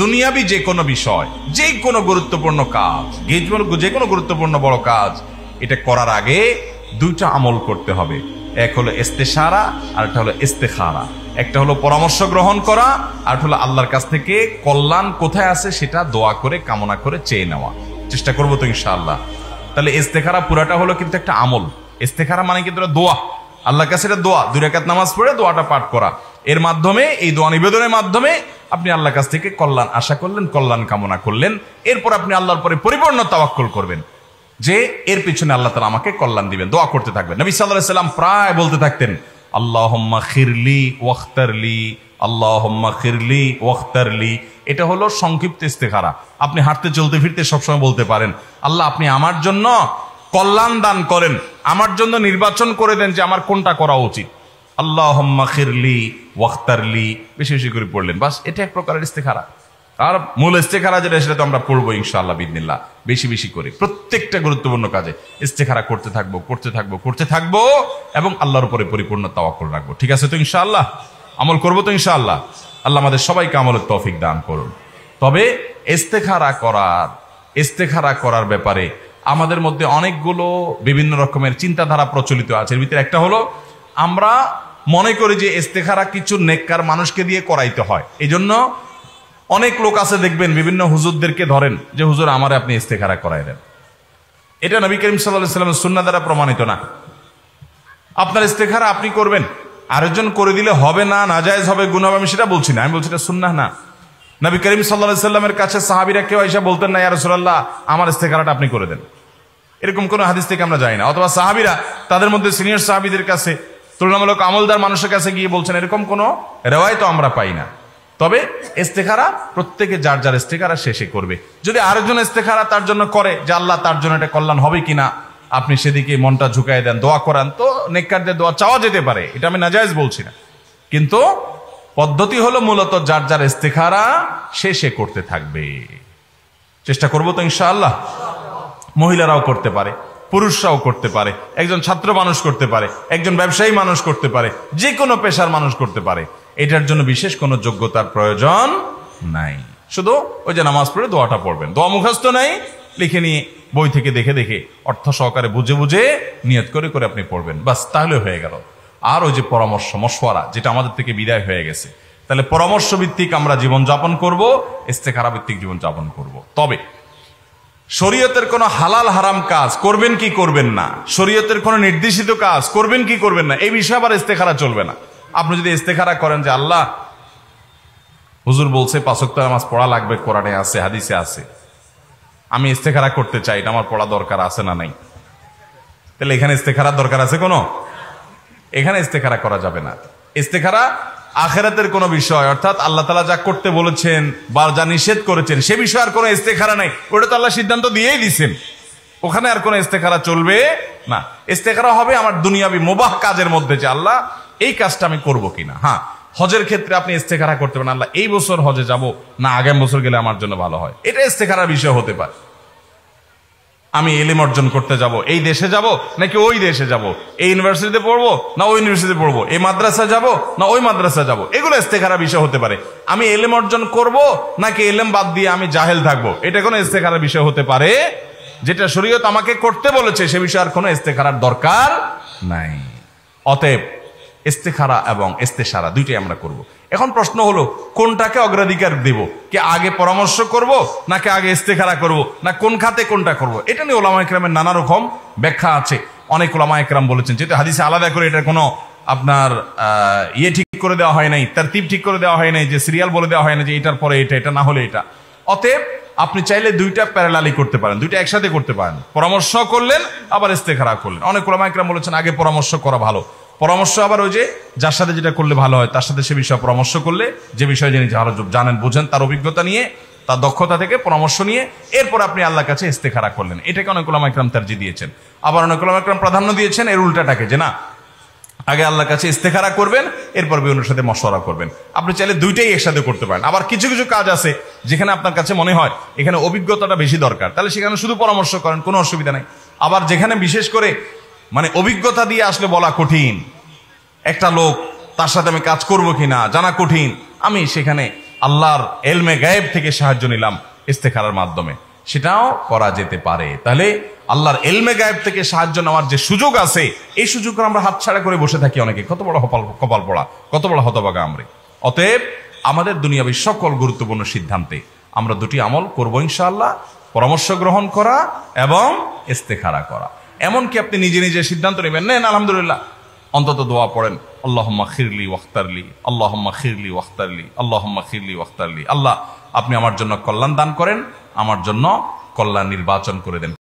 দুনিয়াবি যে কোনো বিষয়, যে কোনো গুরুত্বপূর্ণ কাজ, যে কোনো গুরুত্বপূর্ণ বড় কাজ, এটা করার আগে দুইটা আমল করতে হবে। এক হলো ইস্তেশারা, আর একটা হলো ইস্তেখারা। একটা হলো পরামর্শ গ্রহণ করা, আর হলো আল্লাহর কাছ থেকে কল্যাণ কোথায় আছে সেটা দোয়া করে কামনা করে চেয়ে নেওয়া। চেষ্টা করবো তো ইনশাআল্লাহ। তাহলে ইস্তেখারা পুরাটা হলো কিন্তু একটা আমল। ইস্তেখারা মানে কিন্তু দোয়া, আল্লাহর কাছে এটা দোয়া। 2 রাকাত নামাজ পড়ে দোয়াটা পাঠ করা, এর মাধ্যমে, এই দোয়া নিবেদনের মাধ্যমে আপনি আল্লাহর কাছ থেকে কল্যাণ আশা করলেন, কল্যাণ কামনা করলেন। এরপর আপনি আল্লাহর পরে পরিপূর্ণ তাওয়াক্কুল করবেন যে এর পিছনে আল্লাহ তাআলা আমাকে কল্যাণ দিবেন। দোয়া করতে থাকবেন। নবী সাল্লাল্লাহু আলাইহি সাল্লাম প্রায় বলতে থাকতেন, আল্লাহুম্মা খিরলি ওয়াখতারলি, আল্লাহুম্মা খিরলি ওয়াখতারলি। এটা হলো সংক্ষিপ্ত ইস্তেখারা। আপনি হাঁটতে চলতে ফিরতে সবসময় বলতে পারেন, আল্লাহ আপনি আমার জন্য কল্যাণ দান করেন, আমার জন্য নির্বাচন করে দেন যে আমার কোনটা করা উচিত। আল্লাহুম্মা খিরলি ওয়াখতারলি বেশি বেশি করে পড়লেন, বাস। এটা এক প্রকারের ইস্তেখারা। আর মূল ইস্তেখারা যেটা, সেটা তো আমরা পড়বো ইনশাআল্লাহ বিইذনিল্লাহ, বেশি বেশি করে প্রত্যেকটা গুরুত্বপূর্ণ কাজে ইস্তেখারা করতে থাকবো, করতে থাকবো, করতে থাকবো, এবং আল্লাহর উপরে পরিপূর্ণ তাওয়াক্কুল রাখবো। ঠিক আছে তো ইনশাআল্লাহ? আমল করবো তো ইনশাআল্লাহ? আল্লাহ আমাদের সবাইকে আমলের তৌফিক দান করুন। তবে ইস্তেখারা করার ব্যাপারে আমাদের মধ্যে অনেকগুলো বিভিন্ন রকমের চিন্তাধারা প্রচলিত আছে। এর ভিতরে একটা হলো, আমরা মনে করি যে ইস্তেখারা কিছু নেককার মানুষকে দিয়ে করাইতে হয়। এই জন্য অনেক লোক আছে দেখবেন, বিভিন্ন হুজুরদেরকে ধরেন যে হুজুর আমারে আপনি ইস্তেখারা করাই দেন। এটা নবী করিম সাল্লাল্লাহু আলাইহি ওয়াসাল্লামের সুন্নাহ দ্বারা প্রমাণিত না। আপনার ইস্তেখারা আপনি করবেন, আরেকজন করে দিলে হবে না, নাজায়েজ হবে, গুনাহ হবে, আমি সেটা বলছি না। আমি বলছি এটা সুন্নাহ না। নবী করিম সাল্লাল্লাহু আলাইহি ওয়াসাল্লামের কাছে সাহাবীরা কেউ এসে বলতেন না, ইয়া রাসূলুল্লাহ আমার ইস্তেখারাটা আপনি করে দেন। এরকম কোন হাদিস থেকে আমরা জানি না। অথবা সাহাবীরা তাদের মধ্যে সিনিয়র সাহাবীদের কাছে, তুলনামূলক আমলদার মানুষের কাছে গিয়ে বলছেন, এরকম কোন রেওয়ায়েত আমরা পাই না। তবে ইস্তেখারা প্রত্যেকে যার যার ইস্তেখারা শেষে করবে। যদি আরেকজন ইস্তেখারা তার জন্য করে যে আল্লাহ তার জন্য এটা কল্যাণ হবে কিনা, আপনি সেদিকে মনটা ঝুঁকাই দেন, দোয়া করান, তো নেককারদের দোয়া চাওয়া যেতে পারে, এটা আমি নাজায়েজ বলছি না। কিন্তু পদ্ধতি হলো মূলত যার যার ইস্তেখারা শেষে করতে থাকবে। চেষ্টা করবো তো ইনশাআল্লাহ? মহিলারাও করতে পারে, পুরুষরাও করতে পারে, একজন ছাত্র মানুষ করতে পারে, একজন ব্যবসায়ী মানুষ করতে পারে, যে কোনো পেশার মানুষ করতে পারে। এটার জন্য বিশেষ কোনো যোগ্যতার প্রয়োজন নাই। শুধু ওই যে নামাজ পড়ে দোয়াটা পড়বেন, দোয়া মুখস্থ নাই, লিখে নিয়ে বই থেকে দেখে দেখে অর্থ সহকারে বুঝে বুঝে নিয়ত করে করে আপনি পড়বেন, বাস, তাহলে হয়ে গেল। আর ওই যে পরামর্শ, মশওয়ারা, যেটা আমাদের থেকে বিদায় হয়ে গেছে, তাহলে পরামর্শ ভিত্তিক আমরা জীবনযাপন করব, ইস্তেখারা ভিত্তিক জীবনযাপন করব। তবে শরীয়তের কোন হালাল হারাম কাজ করবেন কি করবেন না, শরীয়তের কোন নির্দেশিত কাজ করবেন কি করবেন না, এই বিষয়ে আবার ইস্তেখারা চলবে না। আপনি যদি ইস্তেখারা করেন যে আল্লাহ হুজুর বলছে 5 ওয়াক্ত নামাজ পড়া লাগবে, কোরআনে আছে, হাদিসে আছে, আমি ইস্তেখারা করতে চাই, এটা আমার পড়া দরকার আছে না নাই, তাহলে এখানে ইস্তেখারার দরকার আছে কোনো? এখানে ইস্তেখারা করা যাবে না। ইস্তেখারা আখিরাতের কোন বিষয়, অর্থাৎ আল্লাহ তাআলা যা করতে বলেছেন বা যা নিষেধ করেছেন সে বিষয়ে আর কোনো ইস্তেখারা নাই। ওটা তো আল্লাহ সিদ্ধান্ত দিয়েই দিয়েছেন, ওখানে আর কোনো ইস্তেখারা চলবে না। ইস্তেখারা হবে আমার দুনিয়াবি মুবাহ কাজের মধ্যে, যে আল্লাহ এই কাজটা আমি করব কিনা। হ্যাঁ, হজের ক্ষেত্রে আপনি ইস্তেখারা করতে পারেন, আল্লাহ এই বছর হজে যাব না আগামী বছর গেলে আমার জন্য ভালো হয়, এটা ইস্তেখারার বিষয় হতে পারে। আমি ইলম অর্জন করতে যাব, এই দেশে যাব নাকি ওই দেশে যাব, এই ইউনিভার্সিটিতে পড়বো না ওই ইউনিভার্সিটিতে পড়বো, এই মাদ্রাসা যাব না ওই মাদ্রাসা যাব, এগুলো ইস্তেখারা বিষয় হতে পারে। আমি ইলম অর্জন করব নাকি ইলম বাদ দিয়ে আমি জাহেল থাকবো, এটা কোনো ইস্তেখারা বিষয় হতে পারে। যেটা শরীয়ত আমাকে করতে বলেছে সে বিষয়ে আর কোনো ইস্তেখারার দরকার নাই। অতএব ইস্তেখারা এবং ইস্তেশারা দুইটাই আমরা করব। এখন প্রশ্ন হলো কোনটাকে অগ্রাধিকার দেব, কি আগে পরামর্শ করব নাকি আগে ইস্তেখারা করব, না কোন খাতে কোনটা করব? এটা নিয়ে উলামা ইকরামের নানা রকম ব্যাখ্যা আছে। অনেক উলামা ইকরাম বলেছেন, যেহেতু হাদিসে আলাদা করে এটার কোনো আপনার ঠিক করে দেওয়া হয় নাই, তারতিব ঠিক করে দেওয়া হয় নাই, যে সিরিয়াল বলে দেওয়া হয় না যে এটার পরে এটা, এটা না হলে এটা। অতএব আপনি চাইলে দুইটা প্যারালালি করতে পারেন, দুইটা একসাথে করতে পারেন, পরামর্শ করলেন আবার ইস্তেখারা করলেন। অনেক উলামা ইকরাম বলেছেন আগে পরামর্শ করা ভালো, পরামর্শ আবার ওই যে যার সাথে যেটা করলে ভালো হয় তার সাথে সে বিষয়ে পরামর্শ করলে, যে বিষয়ে যিনি ভালো জানেন বুঝেন, তার অভিজ্ঞতা নিয়ে, তার দক্ষতা থেকে পরামর্শ নিয়ে এরপর আপনি আল্লাহর কাছে ইস্তেখারা করলেন। এটাকে অনেক উলামা ইকরাম তারজিহ দিয়েছেন। আবার অনেক উলামা ইকরাম প্রাধান্য দিয়েছেন এর উল্টাটাকে, যে না আগে আল্লাহর কাছে ইস্তেখারা করবেন, এরপর বিভিন্ন সাথে মশওয়ারা করবেন। আপনি চাইলে দুইটাই একসাথে করতে পারেন। আবার কিছু কিছু কাজ আছে যেখানে আপনার কাছে মনে হয় এখানে অভিজ্ঞতাটা বেশি দরকার, তাহলে সেখানে শুধু পরামর্শ করেন, কোনো অসুবিধা নাই। আবার যেখানে বিশেষ করে মানে অভিজ্ঞতা দিয়ে আসলে বলা কঠিন, একটা লোক তার সাথে আমি কাজ করব কিনা জানা কঠিন, আমি সেখানে আল্লাহর এলমে গায়েব থেকে সাহায্য নিলাম ইস্তেখারার মাধ্যমে, সেটাও করা যেতে পারে। তাহলে আল্লাহর এলমে গায়েব থেকে সাহায্য নেওয়ার যে সুযোগ আছে, এই সুযোগ আমরা হাতছাড়া করে বসে থাকি অনেকে। কত বড় কপাল পড়া, কত বড় হতভাগা আমরা। অতএব আমাদের দুনিয়াবী সকল গুরুত্বপূর্ণ সিদ্ধান্তে আমরা দুটি আমল করব ইনশাআল্লাহ: পরামর্শ গ্রহণ করা এবং ইস্তেখারা করা। এমনকি আপনি নিজে নিজে সিদ্ধান্ত নেবেন, নেন আলহামদুলিল্লাহ, অন্তত দোয়া পড়েন, আল্লাহুম্মা খিরলি ওয়াখতারলি, আল্লাহুম্মা খিরলি ওয়াখতারলি, আল্লাহুম্মা খিরলি ওয়াখতারলি। আল্লাহ, আপনি আমার জন্য কল্যাণ দান করেন, আমার জন্য কল্যাণ নির্বাচন করে দেন।